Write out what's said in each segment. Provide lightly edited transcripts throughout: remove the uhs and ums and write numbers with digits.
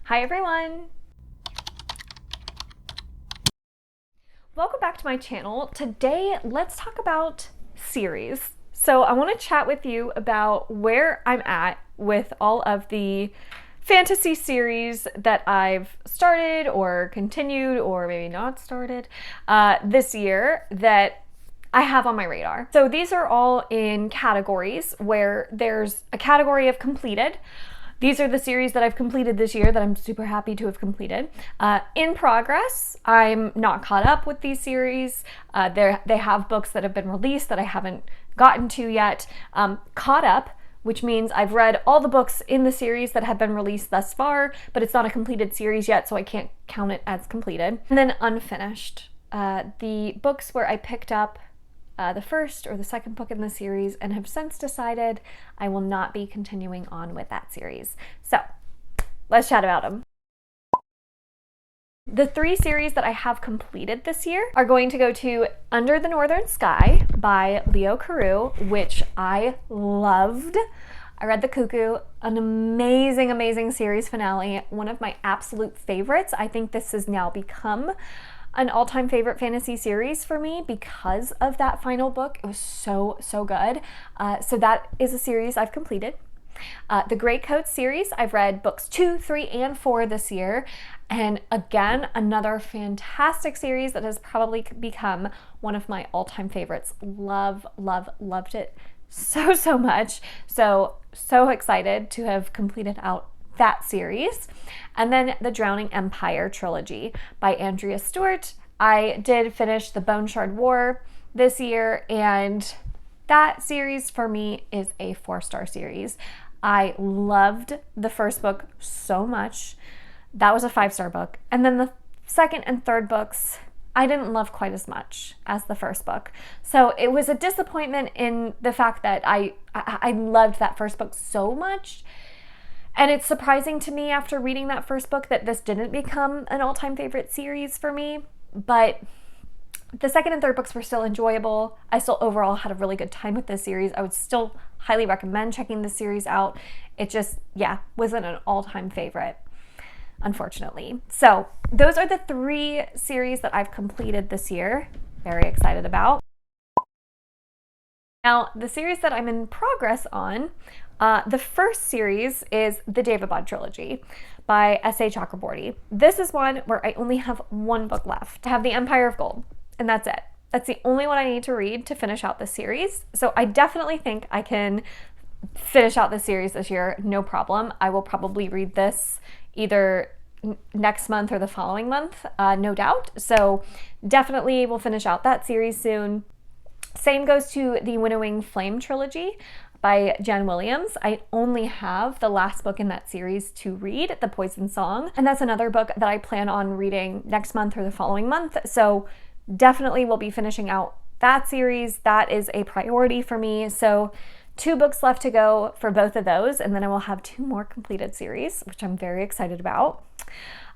Hi everyone! Welcome back to my channel. Today, let's talk about series. So I want to chat with you about where I'm at with all of the fantasy series that I've started or continued or maybe not started this year that I have on my radar. So these are all in categories where there's a category of completed. These are the series that I've completed this year that I'm super happy to have completed. In progress, I'm not caught up with these series. They have books that have been released that I haven't gotten to yet. Caught up, which means I've read all the books in the series that have been released thus far, but it's not a completed series yet, so I can't count it as completed. And then unfinished. The books where I picked up the first or the second book in the series and have since decided I will not be continuing on with that series. So let's chat about them. The three series that I have completed this year are going to go to Under the Northern Sky by Leo Carew, which I loved. I read The Cuckoo, an amazing, amazing series finale, one of my absolute favorites. I think this has now become an all-time favorite fantasy series for me because of that final book. It was so, so good. So that is a series I've completed. The Greycoat series, I've read books 2, 3, and 4 this year. And again, another fantastic series that has probably become one of my all-time favorites. Loved it so, so much. So excited to have completed out that series. And then the Drowning Empire trilogy by Andrea Stewart. I did finish the Bone Shard War this year, and that series for me is a 4-star series. I loved the first book so much. That was a 5-star book. And then the second and third books, I didn't love quite as much as the first book. So it was a disappointment in the fact that I loved that first book so much. And it's surprising to me after reading that first book that this didn't become an all-time favorite series for me. But the second and third books were still enjoyable. I still overall had a really good time with this series. I would still highly recommend checking this series out. It just, wasn't an all-time favorite, unfortunately. So those are the three series that I've completed this year. Very excited about. Now, the series that I'm in progress on, the first series is the Daevabad trilogy by S.A. Chakraborty. This is one where I only have one book left. I have The Empire of Gold, and that's it. That's the only one I need to read to finish out the series. So I definitely think I can finish out the series this year, no problem. I will probably read this either next month or the following month, no doubt. So definitely will finish out that series soon. Same goes to the Winnowing Flame trilogy by Jen Williams. I only have the last book in that series to read, The Poison Song, and that's another book that I plan on reading next month or the following month. So definitely will be finishing out that series. That is a priority for me. So 2 books left to go for both of those, and then I will have 2 more completed series, which I'm very excited about.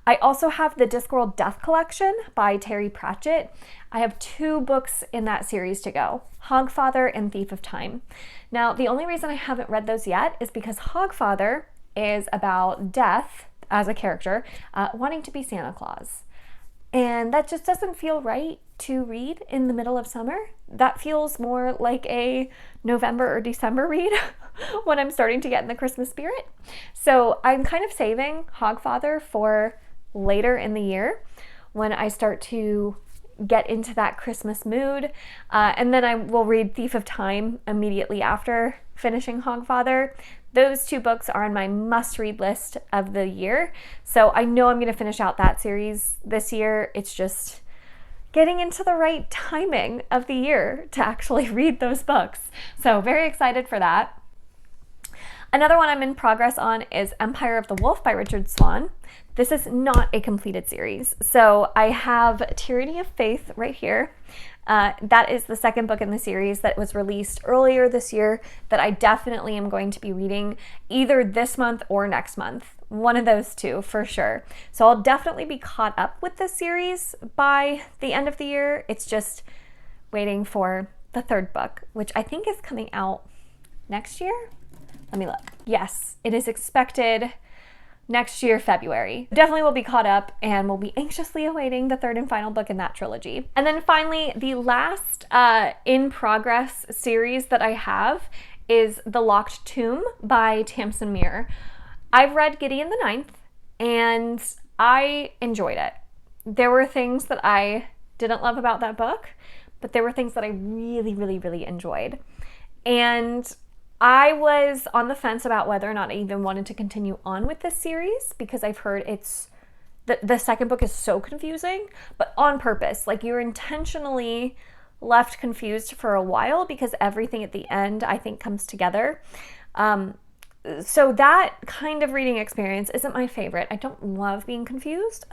I also have the Discworld Death Collection by Terry Pratchett. I have 2 books in that series to go, Hogfather and Thief of Time. Now, the only reason I haven't read those yet is because Hogfather is about Death as a character wanting to be Santa Claus. And that just doesn't feel right to read in the middle of summer. That feels more like a November or December read when I'm starting to get in the Christmas spirit. So I'm kind of saving Hogfather for later in the year when I start to get into that Christmas mood. And then I will read Thief of Time immediately after finishing Hogfather. Those 2 books are on my must-read list of the year. So I know I'm going to finish out that series this year. It's just getting into the right timing of the year to actually read those books. So very excited for that. Another one I'm in progress on is Empire of the Wolf by Richard Swan. This is not a completed series. So I have Tyranny of Faith right here. That is the second book in the series that was released earlier this year that I definitely am going to be reading either this month or next month. One of those 2 for sure. So I'll definitely be caught up with this series by the end of the year. It's just waiting for the third book, which I think is coming out next year. Let me look. Yes, it is expected next year, February. Definitely will be caught up and will be anxiously awaiting the third and final book in that trilogy. And then finally, the last in progress series that I have is The Locked Tomb by Tamsin Muir. I've read Gideon the Ninth and I enjoyed it. There were things that I didn't love about that book, but there were things that I really, really, really enjoyed. And I was on the fence about whether or not I even wanted to continue on with this series because I've heard the second book is so confusing, but on purpose. Like, you're intentionally left confused for a while because everything at the end, I think, comes together. So that kind of reading experience isn't my favorite. I don't love being confused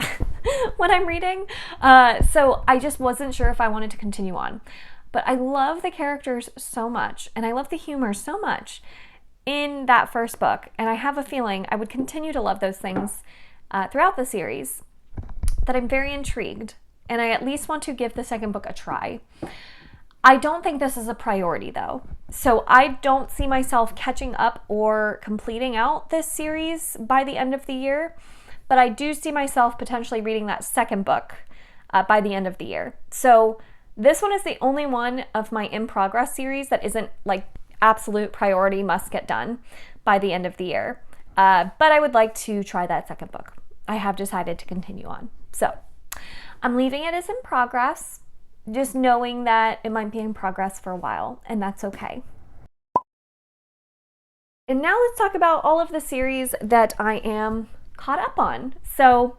when I'm reading. So I just wasn't sure if I wanted to continue on. But I love the characters so much, and I love the humor so much in that first book. And I have a feeling I would continue to love those things throughout the series, that I'm very intrigued, and I at least want to give the second book a try. I don't think this is a priority, though. So I don't see myself catching up or completing out this series by the end of the year, but I do see myself potentially reading that second book by the end of the year. So this one is the only one of my in progress series that isn't like absolute priority, must get done by the end of the year. But I would like to try that second book. I have decided to continue on. So I'm leaving it as in progress, just knowing that it might be in progress for a while, and that's okay. And now let's talk about all of the series that I am caught up on. So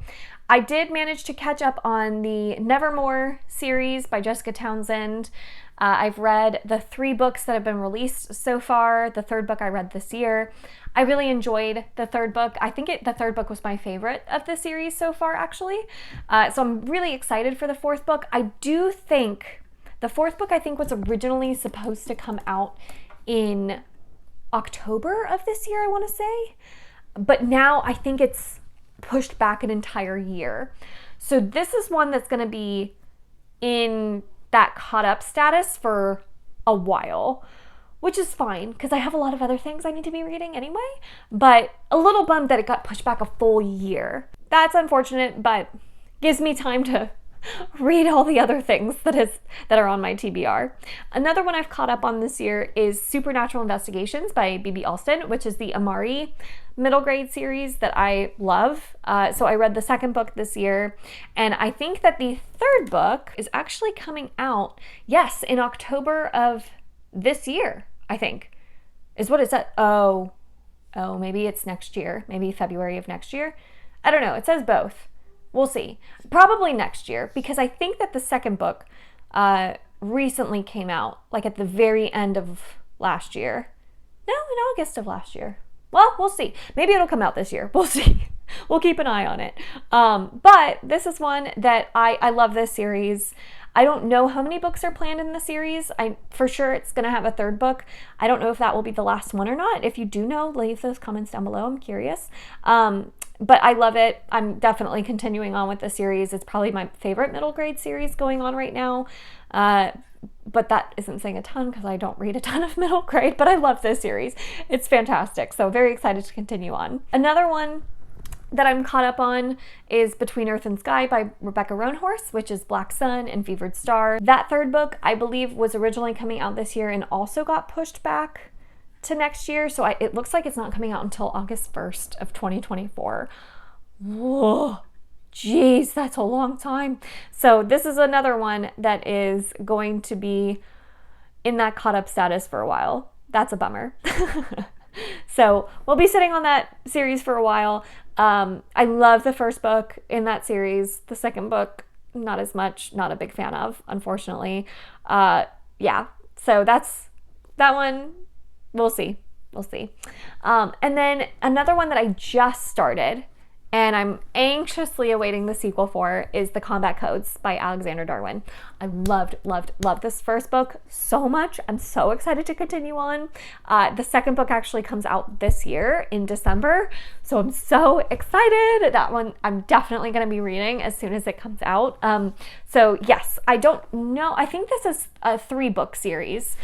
I did manage to catch up on the Nevermore series by Jessica Townsend. I've read the 3 books that have been released so far. The 3rd book I read this year. I really enjoyed the 3rd book. I think the 3rd book was my favorite of the series so far, actually. So I'm really excited for the 4th book. I do think the 4th book, I think, was originally supposed to come out in October of this year, I want to say. But now I think it's pushed back an entire year. So this is one that's going to be in that caught up status for a while, which is fine because I have a lot of other things I need to be reading anyway, but a little bummed that it got pushed back a full year. That's unfortunate, but gives me time to read all the other things that are on my TBR. Another one I've caught up on this year is Supernatural Investigations by B.B. Alston, which is the Amari middle grade series that I love. So I read the 2nd book this year, and I think that the 3rd book is actually coming out, yes, in October of this year, I think, is what it said. Oh, maybe it's next year, maybe February of next year. I don't know, it says both. We'll see. Probably next year, because I think that the 2nd book recently came out, like at the very end of last year. No, in August of last year. Well, we'll see. Maybe it'll come out this year. We'll see. We'll keep an eye on it. But this is one that I love this series. I don't know how many books are planned in the series. For sure it's going to have a 3rd book. I don't know if that will be the last one or not. If you do know, leave those comments down below. I'm curious. But I love it. I'm definitely continuing on with the series. It's probably my favorite middle grade series going on right now. But that isn't saying a ton because I don't read a ton of middle grade, but I love this series. It's fantastic. So very excited to continue on. Another one that I'm caught up on is Between Earth and Sky by Rebecca Roanhorse, which is Black Sun and Fevered Star. That 3rd book, I believe, was originally coming out this year and also got pushed back to next year. So it looks like it's not coming out until August 1st of 2024. Whoa, geez, that's a long time. So this is another one that is going to be in that caught up status for a while. That's a bummer. So we'll be sitting on that series for a while. I love the 1st book in that series. The 2nd book, not as much, not a big fan of, unfortunately. Yeah, so that's that one. We'll see. And then another one that I just started and I'm anxiously awaiting the sequel for is The Combat Codes by Alexander Darwin. I loved this 1st book so much. I'm so excited to continue on. The 2nd book actually comes out this year in December, so I'm so excited. That one I'm definitely going to be reading as soon as it comes out. So yes, I don't know. I think this is a 3-book series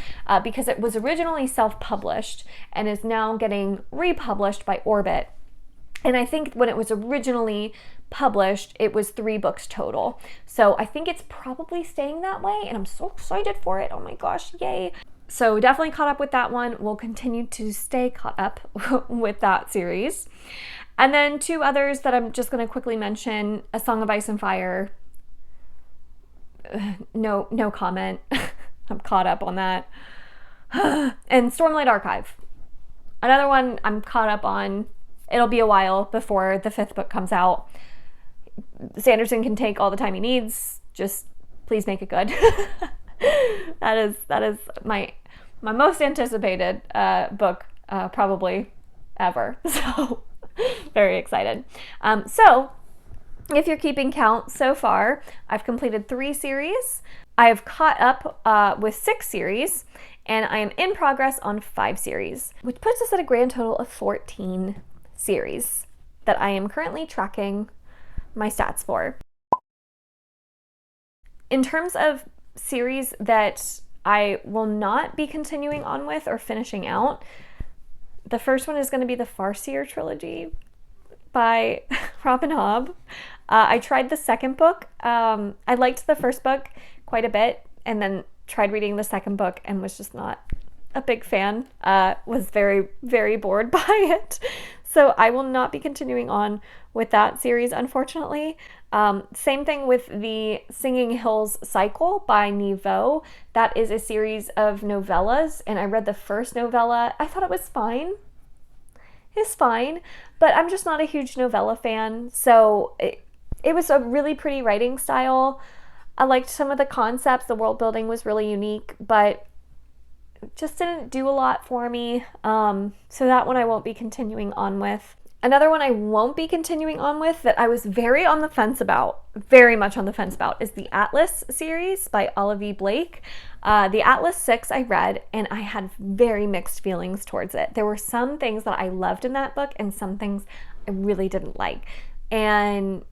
because it was originally self-published and is now getting republished by Orbit. And I think when it was originally published, it was 3 books total. So I think it's probably staying that way, and I'm so excited for it. Oh my gosh, yay. So definitely caught up with that one. We'll continue to stay caught up with that series. And then 2 others that I'm just going to quickly mention, A Song of Ice and Fire. No comment. I'm caught up on that. And Stormlight Archive. Another one I'm caught up on. It'll be a while before the 5th book comes out. Sanderson can take all the time he needs. Just please make it good. That is my most anticipated book probably ever. So very excited. So if you're keeping count so far, I've completed 3 series. I have caught up with 6 series, and I am in progress on 5 series, which puts us at a grand total of 14 series that I am currently tracking my stats for. In terms of series that I will not be continuing on with or finishing out, the first one is going to be the Farseer trilogy by Robin Hobb. I tried the second book. I liked the first book quite a bit, and then tried reading the second book and was just not a big fan. Was very, very bored by it. So I will not be continuing on with that series, unfortunately. Same thing with the Singing Hills cycle by Niveau. That is a series of novellas, and I read the first novella. I thought it was fine. It's fine, but I'm just not a huge novella fan. So it was a really pretty writing style. I liked some of the concepts. The world building was really unique, but just didn't do a lot for me. So that one I won't be continuing on with. Another one I won't be continuing on with that I was very much on the fence about, is the Atlas series by Olivia Blake. The Atlas 6 I read, and I had very mixed feelings towards it. There were some things that I loved in that book and some things I really didn't like. And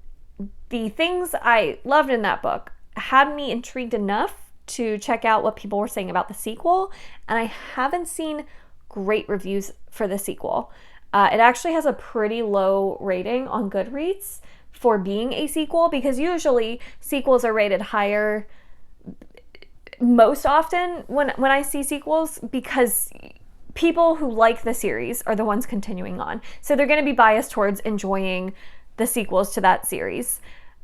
the things I loved in that book had me intrigued enough to check out what people were saying about the sequel, and I haven't seen great reviews for the sequel. It actually has a pretty low rating on Goodreads for being a sequel, because usually sequels are rated higher most often when I see sequels, because people who like the series are the ones continuing on. So they're going to be biased towards enjoying the sequels to that series.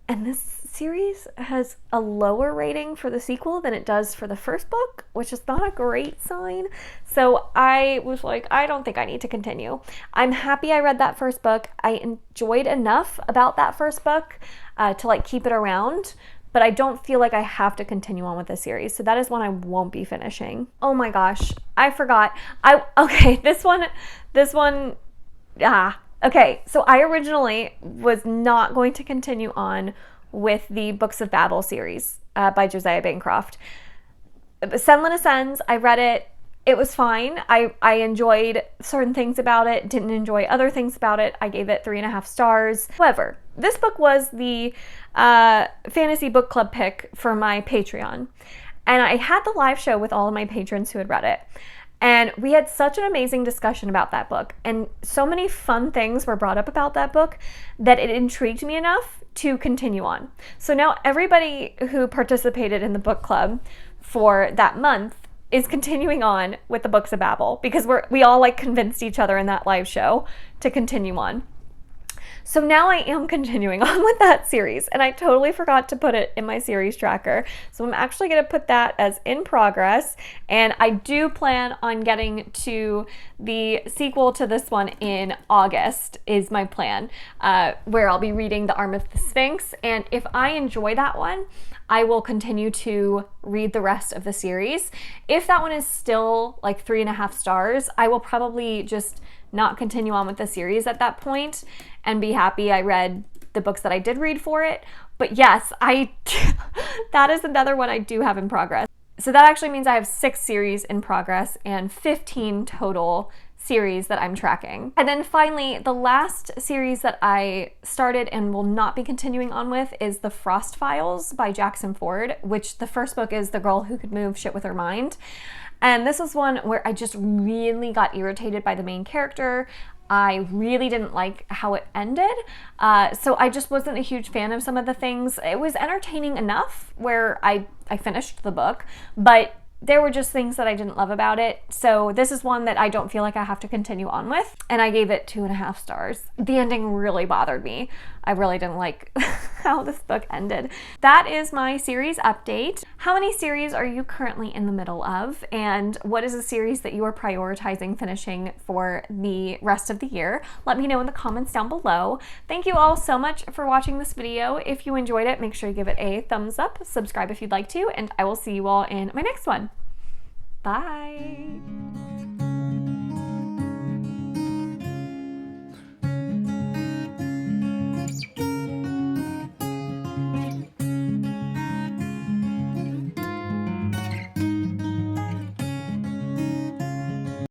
And this series has a lower rating for the sequel than it does for the first book, which is not a great sign. So I was like, I don't think I need to continue. I'm happy I read that first book. I enjoyed enough about that first book to keep it around, but I don't feel like I have to continue on with the series. So that is one I won't be finishing. Oh my gosh, I forgot. Okay, so I originally was not going to continue on with the Books of Babel series by Josiah Bancroft. Senlin Ascends, I read it. It was fine. I enjoyed certain things about it, didn't enjoy other things about it. I gave it 3.5 stars. However, this book was the fantasy book club pick for my Patreon. And I had the live show with all of my patrons who had read it. And we had such an amazing discussion about that book, and so many fun things were brought up about that book that it intrigued me enough to continue on. So now everybody who participated in the book club for that month is continuing on with the Books of Babel, because we all convinced each other in that live show to continue on. So now I am continuing on with that series, and I totally forgot to put it in my series tracker. So I'm actually going to put that as in progress, and I do plan on getting to the sequel to this one in August is my plan, where I'll be reading The Arm of the Sphinx. And if I enjoy that one, I will continue to read the rest of the series. If that one is still 3.5 stars, I will probably just not continue on with the series at that point and be happy I read the books that I did read for it. But yes, that is another one I do have in progress. So that actually means I have 6 series in progress and 15 total series that I'm tracking. And then finally, the last series that I started and will not be continuing on with is The Frost Files by Jackson Ford, which the first book is The Girl Who Could Move Shit With Her Mind. And this was one where I just really got irritated by the main character. I really didn't like how it ended. So I just wasn't a huge fan of some of the things. It was entertaining enough where I finished the book, but there were just things that I didn't love about it. So this is one that I don't feel like I have to continue on with. And I gave it 2.5 stars. The ending really bothered me. I really didn't like how this book ended. That is my series update. How many series are you currently in the middle of? And what is a series that you are prioritizing finishing for the rest of the year? Let me know in the comments down below. Thank you all so much for watching this video. If you enjoyed it, make sure you give it a thumbs up, subscribe if you'd like to, and I will see you all in my next one. Bye.